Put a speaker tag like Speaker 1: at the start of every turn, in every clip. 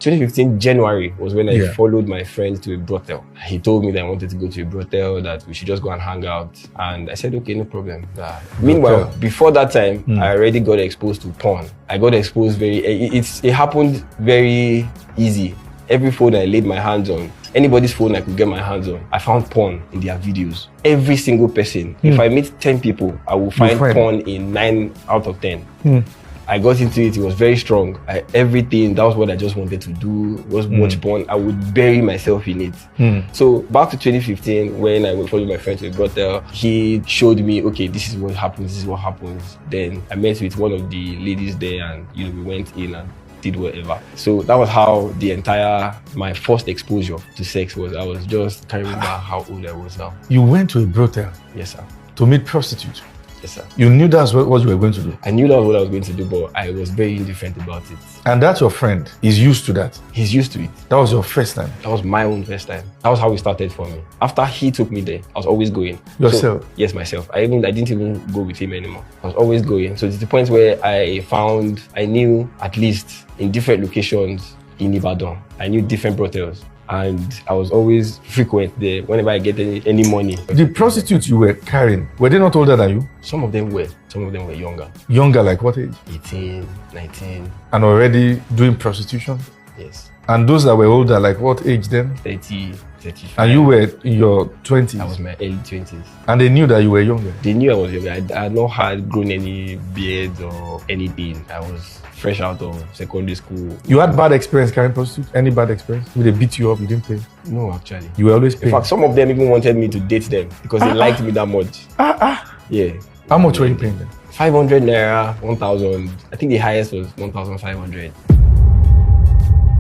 Speaker 1: 2015 January was when I followed my friend to a brothel. He told me that I wanted to go to a brothel, that we should just go and hang out. And I said, okay, no problem. Meanwhile, before that time, I already got exposed to porn. I got exposed it happened very easy. Every phone I laid my hands on, anybody's phone I could get my hands on, I found porn in their videos. Every single person. If I meet 10 people, I will find porn in 9 out of 10. I got into it, it was very strong. Everything, that was what I just wanted to do, was watch porn. I would bury myself in it. So back to 2015, when I followed my friend to a brothel, he showed me, okay, this is what happens, this is what happens. Then I met with one of the ladies there and we went in and did whatever. So that was how my first exposure to sex was. I was just, can't remember how old I was now.
Speaker 2: You went to a brothel?
Speaker 1: Yes, sir.
Speaker 2: To meet prostitutes?
Speaker 1: Yes, sir.
Speaker 2: You knew that's what you were going to do?
Speaker 1: I knew that was what I was going to do, but I was very indifferent about it.
Speaker 2: And that's your friend? He's used to that?
Speaker 1: He's used to it.
Speaker 2: That was your first time?
Speaker 1: That was my own first time. That was how it started for me. After he took me there, I was always going.
Speaker 2: Yourself?
Speaker 1: So, yes, myself. I didn't even go with him anymore. I was always going. So it's the point where I knew at least in different locations in Ibadan, I knew different brothels. And I was always frequent there whenever I get any money.
Speaker 2: The prostitutes you were carrying, were they not older than you?
Speaker 1: Some of them were. Some of them were younger.
Speaker 2: Younger, like what age?
Speaker 1: 18, 19.
Speaker 2: And already doing prostitution?
Speaker 1: Yes.
Speaker 2: And those that were older, like what age then?
Speaker 1: 30, 35.
Speaker 2: And you were in your 20s?
Speaker 1: I was in my early 20s.
Speaker 2: And they knew that you were younger?
Speaker 1: They knew I was younger. I had not grown any beard or anything. I was fresh out of secondary school.
Speaker 2: You had bad experience carrying prostitutes? Any bad experience? Did they beat you up? You didn't pay?
Speaker 1: No, actually.
Speaker 2: You were always paying?
Speaker 1: In fact, some of them even wanted me to date them because they liked me that much. Yeah.
Speaker 2: How much were you paying them?
Speaker 1: 500 naira, 1,000. I think the highest was 1,500.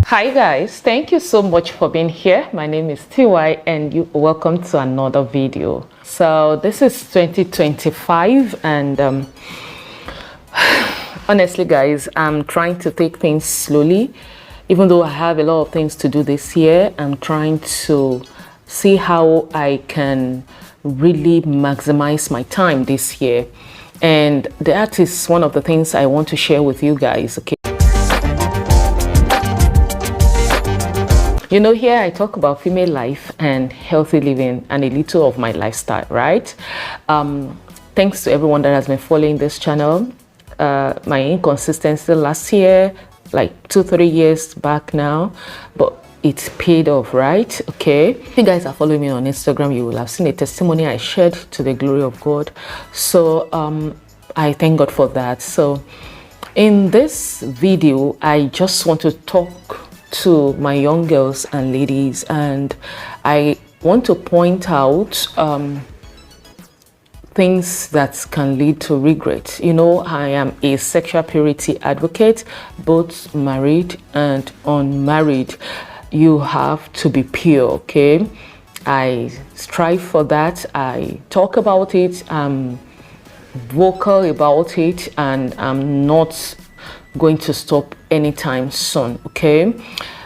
Speaker 3: Hi guys, thank you so much for being here. My name is Teey and welcome to another video. So this is 2025 and honestly guys, I'm trying to take things slowly. Even though I have a lot of things to do this year, I'm trying to see how I can really maximize my time this year. And that is one of the things I want to share with you guys, okay? You know, here I talk about female life and healthy living and a little of my lifestyle, right? Thanks to everyone that has been following this channel. My inconsistency last year, like 2-3 years back now, but it's paid off, right? Okay. If you guys are following me on Instagram, you will have seen a testimony I shared to the glory of God. So I thank God for that. So in this video, I just want to talk to my young girls and ladies, and I want to point out things that can lead to regret. You know, I am a sexual purity advocate, both married and unmarried. You have to be pure, okay? I strive for that. I talk about it. I'm vocal about it, and I'm not going to stop anytime soon, okay?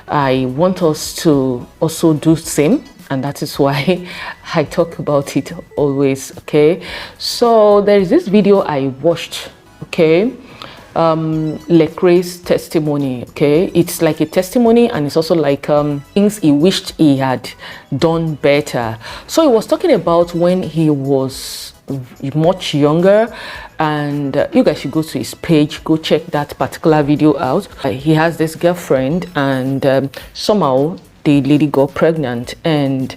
Speaker 3: I want us to also do the same, and that is why I talk about it always, okay? So there is this video I watched, okay? Lecrae's testimony, okay? It's like a testimony, and it's also like things he wished he had done better. So he was talking about when he was much younger, and you guys should go to his page, go check that particular video out. He has this girlfriend, and somehow the lady got pregnant, and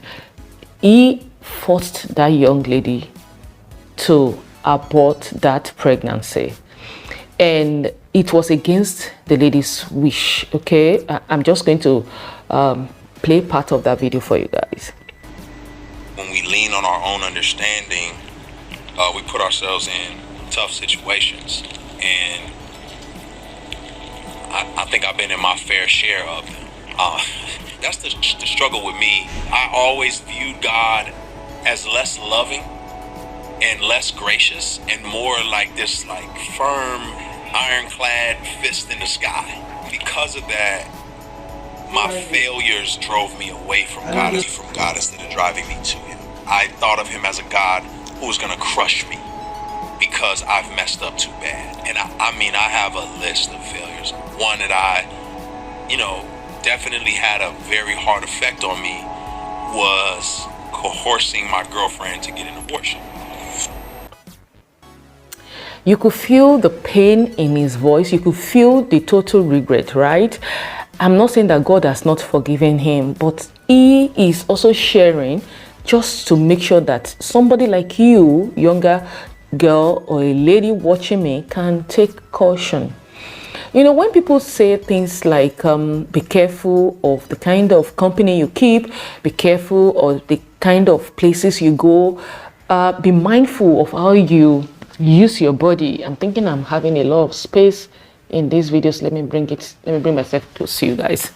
Speaker 3: he forced that young lady to abort that pregnancy, and it was against the lady's wish, okay? I'm just going to play part of that video for you guys.
Speaker 4: When we lean on our own understanding, we put ourselves in tough situations, and I think I've been in my fair share of them. That's the struggle with me. I always viewed God as less loving and less gracious and more like this firm, ironclad fist in the sky. Because of that, my failures drove me away from God instead of driving me to Him. I thought of Him as a God who was gonna crush me because I've messed up too bad. And I mean, I have a list of failures. One that I definitely had a very hard effect on me was coercing my girlfriend to get an abortion.
Speaker 3: You could feel the pain in his voice. You could feel the total regret, right? I'm not saying that God has not forgiven him, but he is also sharing just to make sure that somebody like you, younger girl or a lady watching me, can take caution. You know, when people say things like, be careful of the kind of company you keep, be careful of the kind of places you go, be mindful of how you use your body. I'm thinking I'm having a lot of space in these videos. Let me bring myself close to you guys.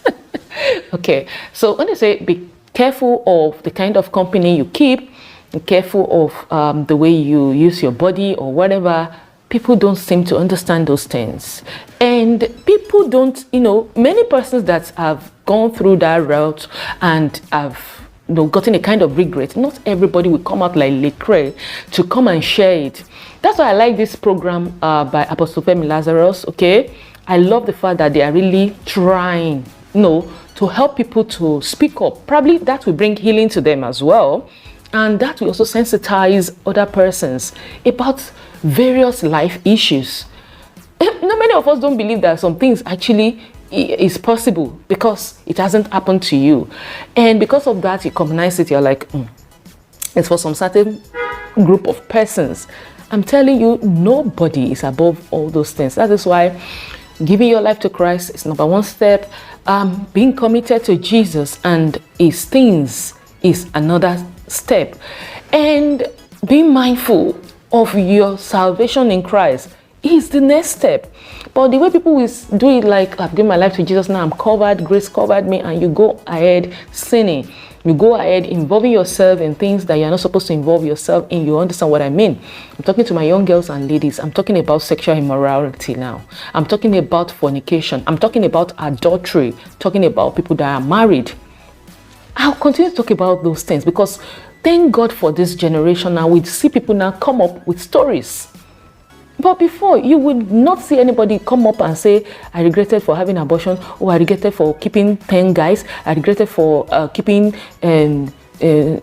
Speaker 3: Okay, so when I say be careful of the kind of company you keep, be careful of the way you use your body or whatever, people don't seem to understand those things. And people don't, you know, many persons that have gone through that route and have, you know, gotten a kind of regret, not everybody will come out like Lecrae to come and share it. That's why I like this program by Apostle Lazarus, okay? I love the fact that they are really trying, you know, to help people to speak up. Probably that will bring healing to them as well. And that will also sensitize other persons about various life issues. Not many of us don't believe that some things actually is possible because it hasn't happened to you. And because of that, you commonize it, you're like, it's for some certain group of persons. I'm telling you, nobody is above all those things. That is why giving your life to Christ is number one step. Being committed to Jesus and his things is another step. And being mindful of your salvation in Christ is the next step. But the way people will do it, like, I've given my life to Jesus, now I'm covered, grace covered me, and you go ahead sinning. You go ahead involving yourself in things that you're not supposed to involve yourself in. You understand what I mean? I'm talking to my young girls and ladies. I'm talking about sexual immorality now. I'm talking about fornication. I'm talking about adultery. Talking about people that are married. I'll continue to talk about those things because thank God for this generation now. We see people now come up with stories. But before, you would not see anybody come up and say, I regretted for having abortion, or I regretted for keeping 10 guys, I regretted for keeping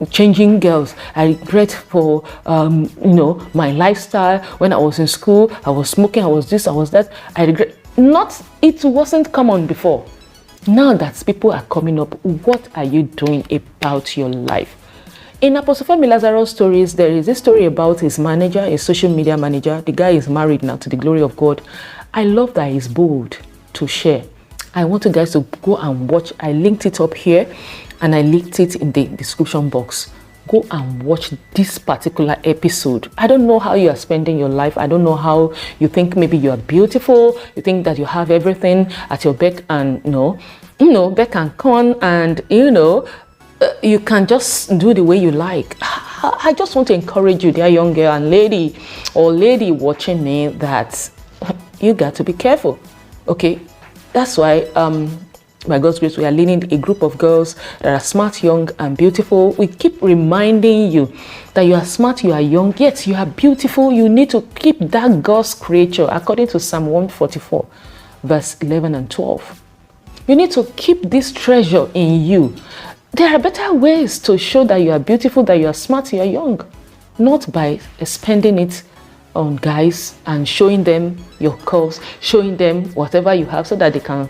Speaker 3: changing girls, I regret for, you know, my lifestyle. When I was in school, I was smoking, I was this, I was that. I regret. Not, it wasn't common before. Now that people are coming up, what are you doing about your life? In Apostle Lazarus stories, there is a story about his manager, his social media manager. The guy is married now, to the glory of God. I love that he's bold to share. I want you guys to go and watch. I linked it up here and I linked it in the description box. Go and watch this particular episode. I don't know how you are spending your life. I don't know how you think maybe you are beautiful. You think that you have everything at your beck and, beck and con, and, you can just do the way you like. I just want to encourage you, dear young girl and lady or lady watching me, that you got to be careful. Okay, that's why by God's grace, we are leading a group of girls that are smart, young, and beautiful. We keep reminding you that you are smart, you are young, yet you are beautiful. You need to keep that God's creature, according to Psalm 144, verse 11 and 12. You need to keep this treasure in you. There are better ways to show that you are beautiful, that you are smart, you are young. Not by spending it on guys and showing them your curves, showing them whatever you have so that they can,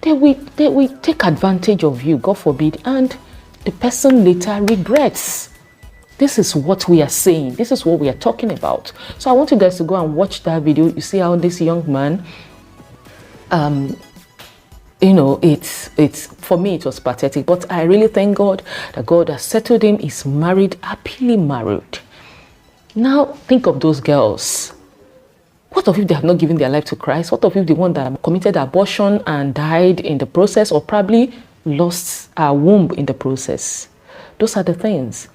Speaker 3: they will take advantage of you, God forbid, and the person later regrets. This is what we are saying. This is what we are talking about. So I want you guys to go and watch that video. You see how this young man, it's for me, it was pathetic, but I really thank God that God has settled him. He's married, happily married. Now think of those girls. What of if they have not given their life to Christ? What of if the one that committed abortion and died in the process, or probably lost a womb in the process? Those are the things.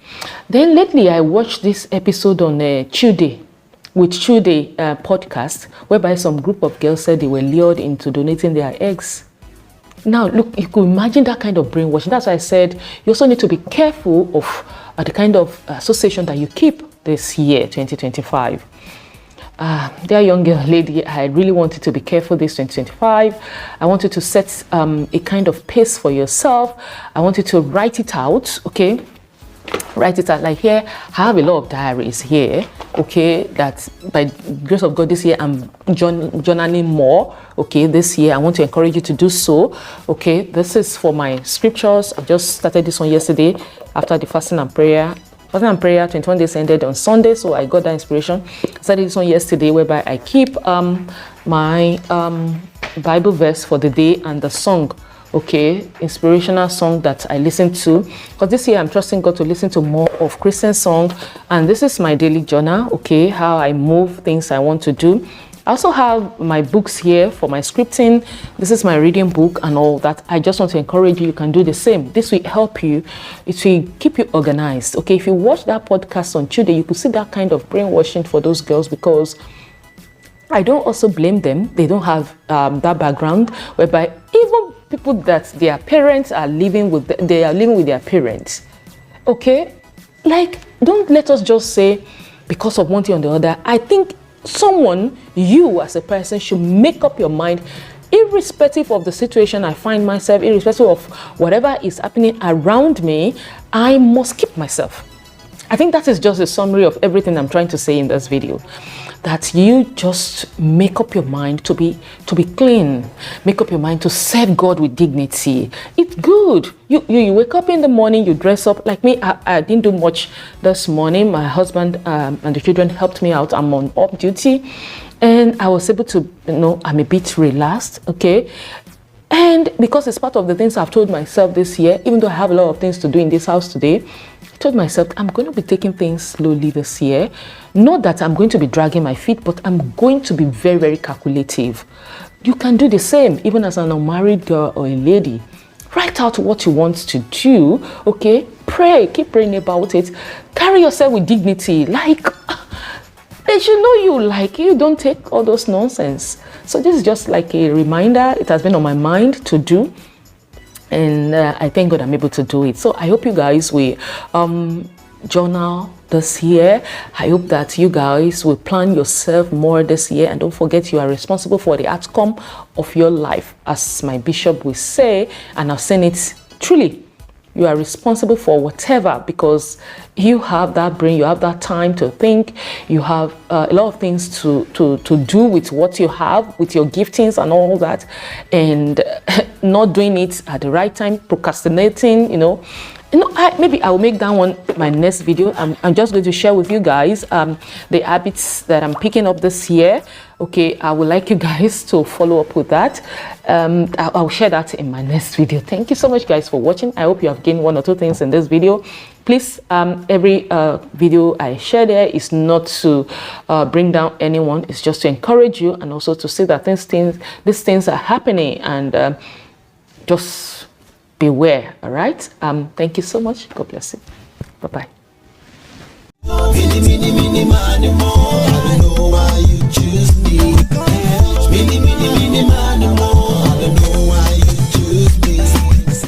Speaker 3: Then lately I watched this episode on Teey with Teey podcast, whereby some group of girls said they were lured into donating their eggs. Now, look, you could imagine that kind of brainwashing. That's why I said you also need to be careful of the kind of association that you keep this year, 2025. dear young lady, I really want you to be careful this 2025. I want you to set a kind of pace for yourself. I want you to write it out, okay? Write it out. Like here, I have a lot of diaries here, okay, that by the grace of God this year I'm journaling more, okay. This year I want to encourage you to do so, okay. This is for my scriptures. I just started this one yesterday after the fasting and prayer. 21 days ended on Sunday, so I got that inspiration. I started this one yesterday, whereby I keep my Bible verse for the day and the song, okay, inspirational song that I listen to, because this year I'm trusting God to listen to more of Christian song. And this is my daily journal, okay, how I move things I want to do. I also have my books here for my scripting. This is my reading book and all that. I just want to encourage you, you can do the same. This will help you. It will keep you organized, okay. If you watch that podcast on Tuesday, you could see that kind of brainwashing for those girls, because I don't also blame them. They don't have that background, whereby even people that their parents are living with, they are living with their parents, okay. Like, don't let us just say because of one thing or the other. I think you as a person should make up your mind, irrespective of the situation I find myself, irrespective of whatever is happening around me, I must keep myself. I think that is just a summary of everything I'm trying to say in this video. That you just make up your mind to be clean. Make up your mind to serve God with dignity. It's good. You wake up in the morning, you dress up. Like me, I didn't do much this morning. My husband and the children helped me out. I'm on off duty, and I was able to, I'm a bit relaxed, okay. And because it's part of the things I've told myself this year, even though I have a lot of things to do in this house today, I told myself I'm going to be taking things slowly this year. Not that I'm going to be dragging my feet, but I'm going to be very, very calculative. You can do the same, even as an unmarried girl or a lady. Write out what you want to do, okay? Pray, keep praying about it. Carry yourself with dignity. Like, they should know you, like, you don't take all those nonsense. So this is just like a reminder. It has been on my mind to do, and I thank God I'm able to do it. So I hope you guys will journal this year. I hope that you guys will plan yourself more this year, and don't forget you are responsible for the outcome of your life, as my bishop will say, and I've seen it truly. You are responsible for whatever, because you have that brain, you have that time to think, you have a lot of things to do with what you have, with your giftings and all that, and not doing it at the right time, procrastinating, maybe I will make that one my next video. I'm just going to share with you guys the habits that I'm picking up this year. Okay, I would like you guys to follow up with that. I'll share that in my next video. Thank you so much, guys, for watching. I hope you have gained one or two things in this video. Please, every video I share there is not to bring down anyone. It's just to encourage you, and also to see that these things are happening, and just beware. All right. Thank you so much. God bless you. Bye bye.